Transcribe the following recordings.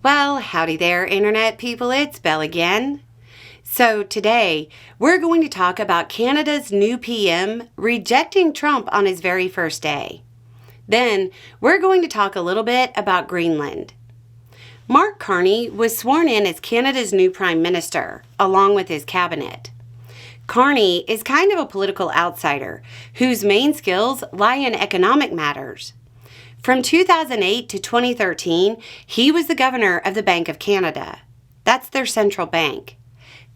Well, howdy there, Internet people. It's Belle again. So today, we're going to talk about Canada's new PM rejecting Trump on his very first day. Then, we're going to talk a little bit about Greenland. Mark Carney was sworn in as Canada's new Prime Minister, along with his cabinet. Carney is kind of a political outsider whose main skills lie in economic matters. From 2008 to 2013, he was the governor of the Bank of Canada. That's their central bank.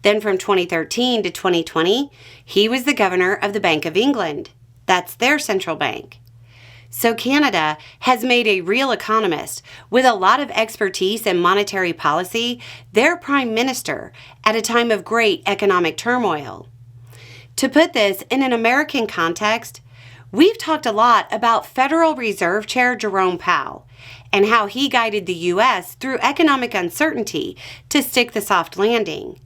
Then from 2013 to 2020, he was the governor of the Bank of England. That's their central bank. So Canada has made a real economist with a lot of expertise in monetary policy their prime minister at a time of great economic turmoil. To put this in an American context, we've talked a lot about Federal Reserve Chair Jerome Powell and how he guided the U.S. through economic uncertainty to stick the soft landing.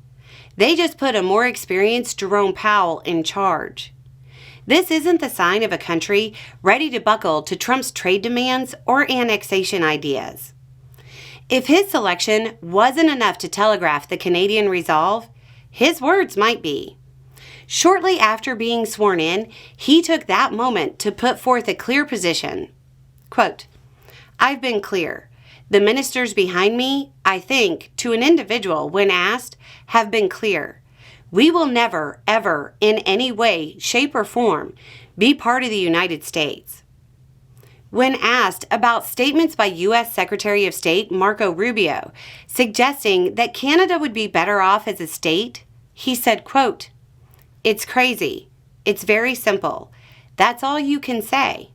They just put a more experienced Jerome Powell in charge. This isn't the sign of a country ready to buckle to Trump's trade demands or annexation ideas. If his selection wasn't enough to telegraph the Canadian resolve, his words might be. Shortly after being sworn in, he took that moment to put forth a clear position. Quote, "I've been clear. The ministers behind me, I think, to an individual when asked, have been clear. We will never, ever, in any way, shape, or form, be part of the United States." When asked about statements by U.S. Secretary of State Marco Rubio suggesting that Canada would be better off as a state, he said, quote, "It's crazy. It's very simple. That's all you can say."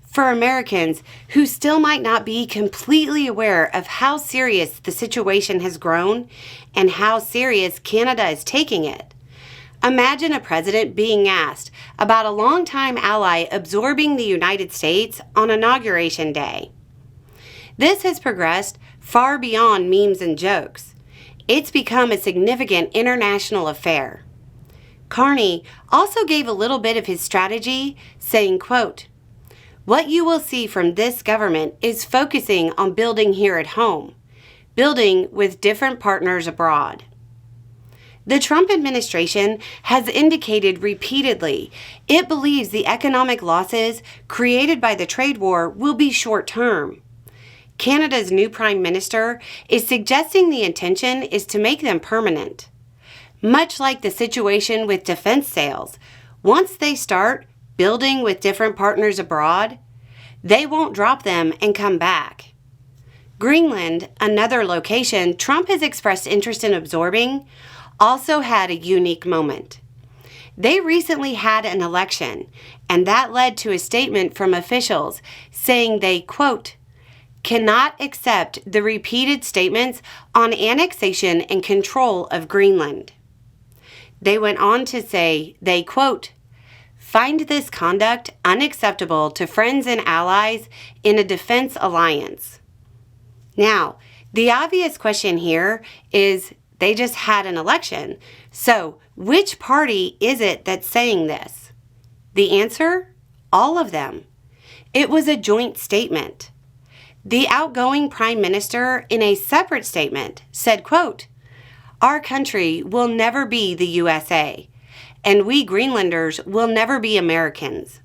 For Americans who still might not be completely aware of how serious the situation has grown and how serious Canada is taking it, imagine a president being asked about a longtime ally absorbing the United States on Inauguration Day. This has progressed far beyond memes and jokes. It's become a significant international affair. Carney also gave a little bit of his strategy, saying, quote, "What you will see from this government is focusing on building here at home, building with different partners abroad." The Trump administration has indicated repeatedly it believes the economic losses created by the trade war will be short-term. Canada's new Prime Minister is suggesting the intention is to make them permanent. Much like the situation with defense sales, once they start building with different partners abroad, they won't drop them and come back. Greenland, another location Trump has expressed interest in absorbing, also had a unique moment. They recently had an election, and that led to a statement from officials saying they, quote, "cannot accept the repeated statements on annexation and control of Greenland." They went on to say they, quote, "find this conduct unacceptable to friends and allies in a defense alliance." Now, the obvious question here is they just had an election. So, which party is it that's saying this? The answer? All of them. It was a joint statement. The outgoing Prime Minister, in a separate statement, said, quote, "Our country will never be the USA, and we Greenlanders will never be Americans."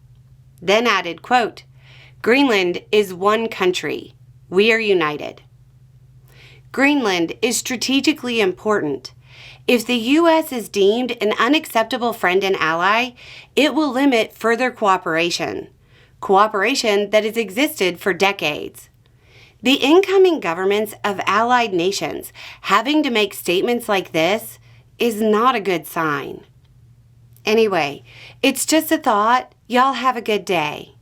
Then added, quote, "Greenland is one country. We are united." Greenland is strategically important. If the U.S. is deemed an unacceptable friend and ally, it will limit further cooperation that has existed for decades. The incoming governments of allied nations having to make statements like this is not a good sign. Anyway, it's just a thought. Y'all have a good day.